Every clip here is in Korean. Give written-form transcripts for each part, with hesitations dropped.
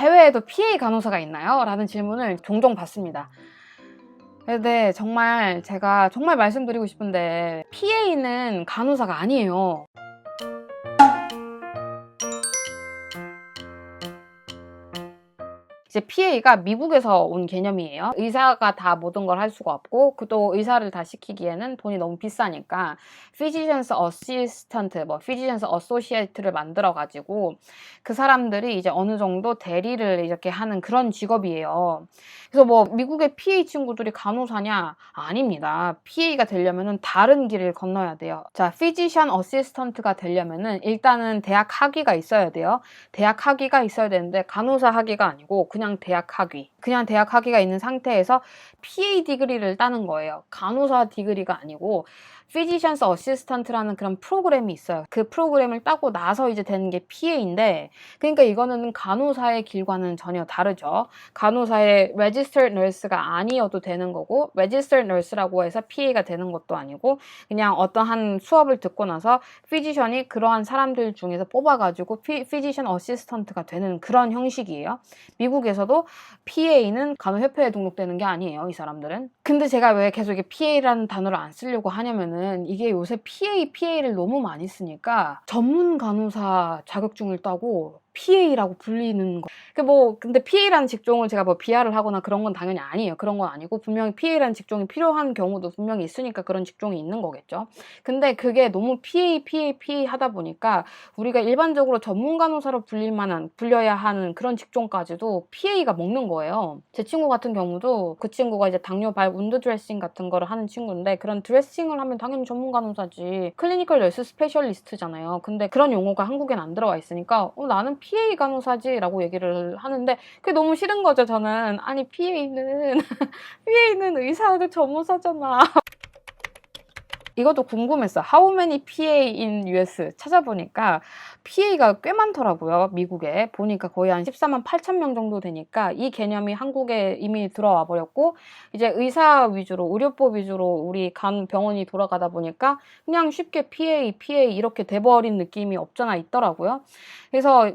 해외에도 PA 간호사가 있나요? 라는 질문을 종종 받습니다. 근데 정말 제가 정말 말씀드리고 싶은데 PA는 간호사가 아니에요. 이제 PA가 미국에서 온 개념이에요. 의사가 다 모든 걸 할 수가 없고 또 의사를 다 시키기에는 돈이 너무 비싸니까 Physician's Assistant, Physician's Associate를 만들어가지고 그 사람들이 이제 어느 정도 대리를 이렇게 하는 그런 직업이에요. 그래서 미국의 PA 친구들이 간호사냐? 아닙니다. PA가 되려면은 다른 길을 건너야 돼요. 자, Physician Assistant가 되려면은 일단은 대학 학위가 있어야 돼요. 대학 학위가 있어야 되는데 간호사 학위가 아니고 그냥 대학 학위. 그냥 대학 학위가 있는 상태에서 PA 디그리를 따는 거예요. 간호사 디그리가 아니고 Physician's Assistant라는 그런 프로그램이 있어요. 그 프로그램을 따고 나서 이제 되는 게 PA인데, 그러니까 이거는 간호사의 길과는 전혀 다르죠. 간호사의 Registered Nurse가 아니어도 되는 거고, Registered Nurse라고 해서 PA가 되는 것도 아니고, 그냥 어떠한 수업을 듣고 나서 Physician이 그러한 사람들 중에서 뽑아가지고 Physician Assistant가 되는 그런 형식이에요. 미국에서도 PA는 간호협회에 등록되는 게 아니에요, 이 사람들은. 근데 제가 왜 계속 이게 PA라는 단어를 안 쓰려고 하냐면은 이게 요새 PA를 너무 많이 쓰니까 전문 간호사 자격증을 따고 PA라고 불리는 거. 근데 PA라는 직종을 제가 비하를 하거나 그런 건 당연히 아니에요. 그런 건 아니고 분명히 PA라는 직종이 필요한 경우도 분명히 있으니까 그런 직종이 있는 거겠죠. 근데 그게 너무 PA 하다 보니까 우리가 일반적으로 전문 간호사로 불려야 하는 그런 직종까지도 PA가 먹는 거예요. 제 친구 같은 경우도 그 친구가 이제 당뇨발 운드 드레싱 같은 거를 하는 친구인데 그런 드레싱을 하면 당연히 전문 간호사지. 클리니컬 널스 스페셜리스트잖아요. 근데 그런 용어가 한국엔 안 들어와 있으니까 나는 PA 간호사지 라고 얘기를 하는데 그게 너무 싫은 거죠. 저는 아니 PA는 의사도 전문사잖아. 이것도 궁금했어. How many PA in US? 찾아보니까 PA가 꽤 많더라고요. 미국에. 보니까 거의 한 14만 8천 명 정도 되니까 이 개념이 한국에 이미 들어와 버렸고 이제 의사 위주로, 의료법 위주로 우리 병원이 돌아가다 보니까 그냥 쉽게 PA 이렇게 돼버린 느낌이 없잖아 있더라고요. 그래서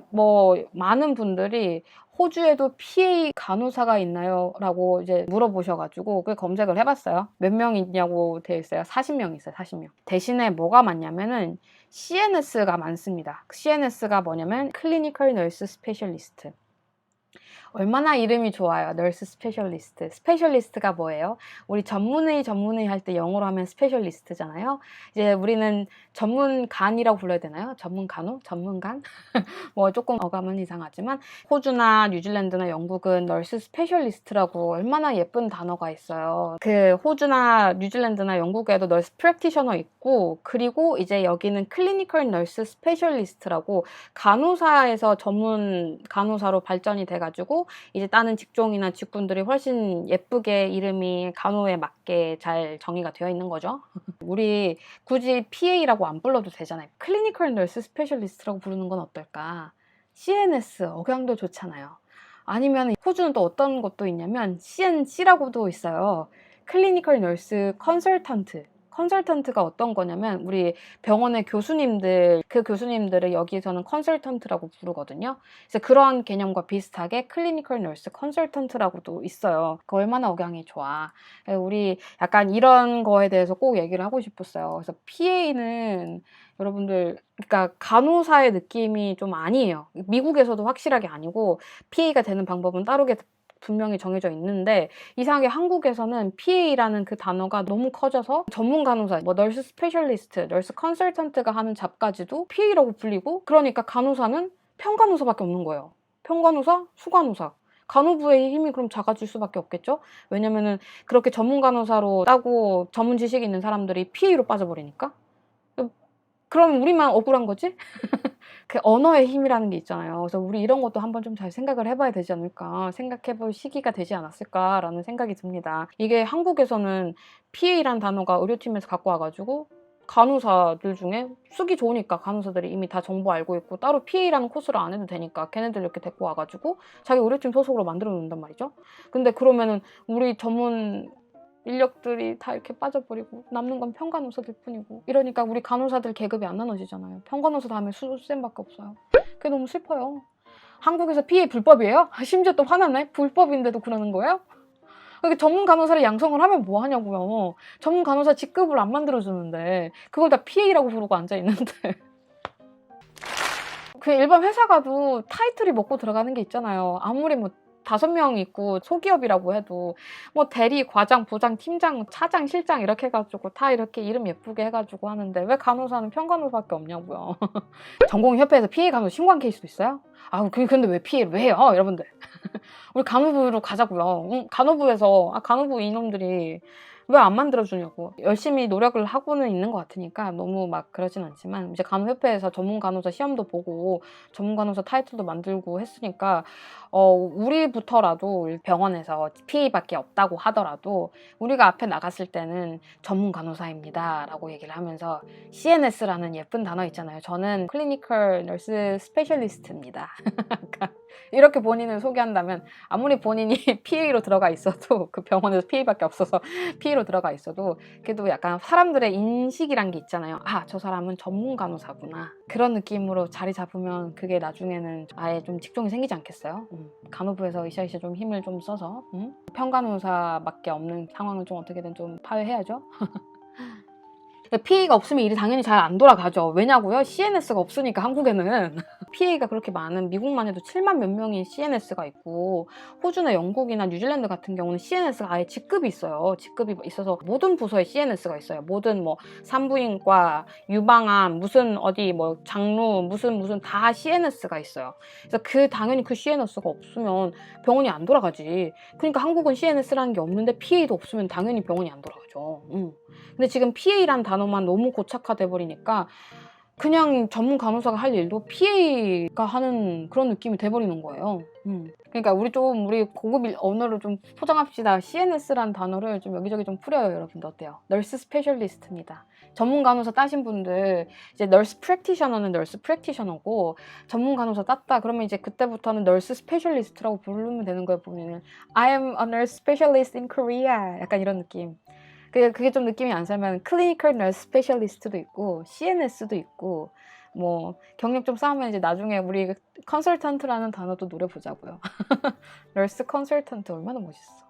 많은 분들이 호주에도 PA 간호사가 있나요? 라고 이제 물어보셔가지고 그 검색을 해봤어요. 몇 명 있냐고 되어 있어요. 40명 있어요. 40명. 대신에 뭐가 많냐면은 CNS가 많습니다. CNS가 뭐냐면 Clinical Nurse Specialist. 얼마나 이름이 좋아요. 널스 스페셜리스트. 스페셜리스트가 뭐예요? 우리 전문의 할 때 영어로 하면 스페셜리스트잖아요. 이제 우리는 전문간이라고 불러야 되나요? 전문간호? 전문간? 조금 어감은 이상하지만 호주나 뉴질랜드나 영국은 널스 스페셜리스트라고 얼마나 예쁜 단어가 있어요. 그 호주나 뉴질랜드나 영국에도 널스 프랙티셔너 있고 그리고 이제 여기는 클리니컬 널스 스페셜리스트라고 간호사에서 전문 간호사로 발전이 돼가지고 이제 다른 직종이나 직군들이 훨씬 예쁘게 이름이 간호에 맞게 잘 정의가 되어 있는 거죠. 우리 굳이 PA라고 안 불러도 되잖아요. 클리니컬 널스 스페셜리스트라고 부르는 건 어떨까? CNS 억양도 좋잖아요. 아니면 호주는 또 어떤 것도 있냐면 CNC라고도 있어요. 클리니컬 널스 컨설턴트. 컨설턴트가 어떤 거냐면 우리 병원의 교수님들, 그 교수님들을 여기서는 컨설턴트라고 부르거든요. 그래서 그런 개념과 비슷하게 클리니컬 널스 컨설턴트라고도 있어요. 그 얼마나 억양이 좋아. 우리 약간 이런 거에 대해서 꼭 얘기를 하고 싶었어요. 그래서 PA는 여러분들, 그러니까 간호사의 느낌이 좀 아니에요. 미국에서도 확실하게 아니고 PA가 되는 방법은 따르게 분명히 정해져 있는데 이상하게 한국에서는 PA라는 그 단어가 너무 커져서 전문 간호사, 널스 스페셜리스트, 널스 컨설턴트가 하는 잡까지도 PA라고 불리고 그러니까 간호사는 평간호사밖에 없는 거예요. 평간호사, 수간호사. 간호부의 힘이 그럼 작아질 수밖에 없겠죠? 왜냐면은 그렇게 전문 간호사로 따고 전문 지식이 있는 사람들이 PA로 빠져버리니까? 그럼 우리만 억울한 거지? 그 언어의 힘이라는 게 있잖아요. 그래서 우리 이런 것도 한번 좀 잘 생각을 해봐야 되지 않을까, 생각해볼 시기가 되지 않았을까라는 생각이 듭니다. 이게 한국에서는 PA라는 단어가 의료팀에서 갖고 와가지고 간호사들 중에 쓰기 좋으니까 간호사들이 이미 다 정보 알고 있고 따로 PA라는 코스를 안 해도 되니까 걔네들 이렇게 데리고 와가지고 자기 의료팀 소속으로 만들어 놓는단 말이죠. 근데 그러면은 우리 전문 인력들이 다 이렇게 빠져버리고 남는 건 평간호사들 뿐이고 이러니까 우리 간호사들 계급이 안 나눠지잖아요. 평간호사 다음에 수쌤밖에 없어요. 그게 너무 슬퍼요. 한국에서 PA 불법이에요? 심지어 또 화나네? 불법인데도 그러는 거예요? 그렇게 전문 간호사를 양성을 하면 뭐 하냐고요. 전문 간호사 직급을 안 만들어주는데 그걸 다 PA라고 부르고 앉아있는데 그 일반 회사 가도 타이틀이 먹고 들어가는 게 있잖아요. 아무리 뭐 5명 있고 소기업이라고 해도 뭐 대리, 과장, 부장, 팀장, 차장, 실장 이렇게 해가지고 다 이렇게 이름 예쁘게 해가지고 하는데 왜 간호사는 평간호사밖에 없냐고요. 전공의협회에서 PA 간호 신고한 케이스도 있어요? 아, 근데 왜 PA를 왜 해요, 여러분들? 우리 간호부로 가자고요. 간호부에서 간호부 이놈들이 왜 안 만들어주냐고. 열심히 노력을 하고는 있는 것 같으니까 너무 막 그러진 않지만 이제 간호협회에서 전문 간호사 시험도 보고 전문 간호사 타이틀도 만들고 했으니까 우리부터라도 병원에서 PA밖에 없다고 하더라도 우리가 앞에 나갔을 때는 전문 간호사입니다 라고 얘기를 하면서 CNS라는 예쁜 단어 있잖아요. 저는 클리니컬 너스 스페셜리스트입니다. 이렇게 본인을 소개한다면 아무리 본인이 PA로 들어가 있어도 그 병원에서 PA밖에 없어서 PA로 들어가 있어도 그래도 약간 사람들의 인식이란 게 있잖아요. 아, 저 사람은 전문 간호사구나. 그런 느낌으로 자리 잡으면 그게 나중에는 아예 좀 직종이 생기지 않겠어요? 간호부에서 으쌰으쌰 좀 힘을 좀 써서 평간호사밖에 없는 상황을 좀 어떻게든 좀 파괴해야죠. PA가 없으면 일이 당연히 잘 안 돌아가죠. 왜냐고요? CNS가 없으니까 한국에는. PA가 그렇게 많은 미국만 해도 7만 몇 명이 CNS가 있고 호주나 영국이나 뉴질랜드 같은 경우는 CNS가 아예 직급이 있어요. 직급이 있어서 모든 부서에 CNS가 있어요. 모든 뭐 산부인과, 유방암, 무슨 어디 뭐 장루, 무슨 다 CNS가 있어요. 그래서 당연히 그 CNS가 없으면 병원이 안 돌아가지. 그러니까 한국은 CNS라는 게 없는데 PA도 없으면 당연히 병원이 안 돌아가죠. 근데 지금 PA란 단어만 너무 고착화돼 버리니까 그냥 전문 간호사가 할 일도 PA가 하는 그런 느낌이 돼버리는 거예요. 그러니까 우리 고급 언어를 좀 포장합시다. CNS란 단어를 좀 여기저기 좀 풀어요, 여러분들. 어때요? 널스 스페셜리스트입니다. 전문 간호사 따신 분들 이제 널스 프랙티셔너는 널스 프랙티셔너고 전문 간호사 땄다 그러면 이제 그때부터는 널스 스페셜리스트라고 부르면 되는 거예요. 보면은 I am a nurse specialist in Korea 약간 이런 느낌. 그게 좀 느낌이 안 살면 클리니컬 널스 스페셜리스트도 있고 CNS도 있고 뭐 경력 좀 쌓으면 이제 나중에 우리 컨설턴트라는 단어도 노려보자고요. 널스 컨설턴트 얼마나 멋있어.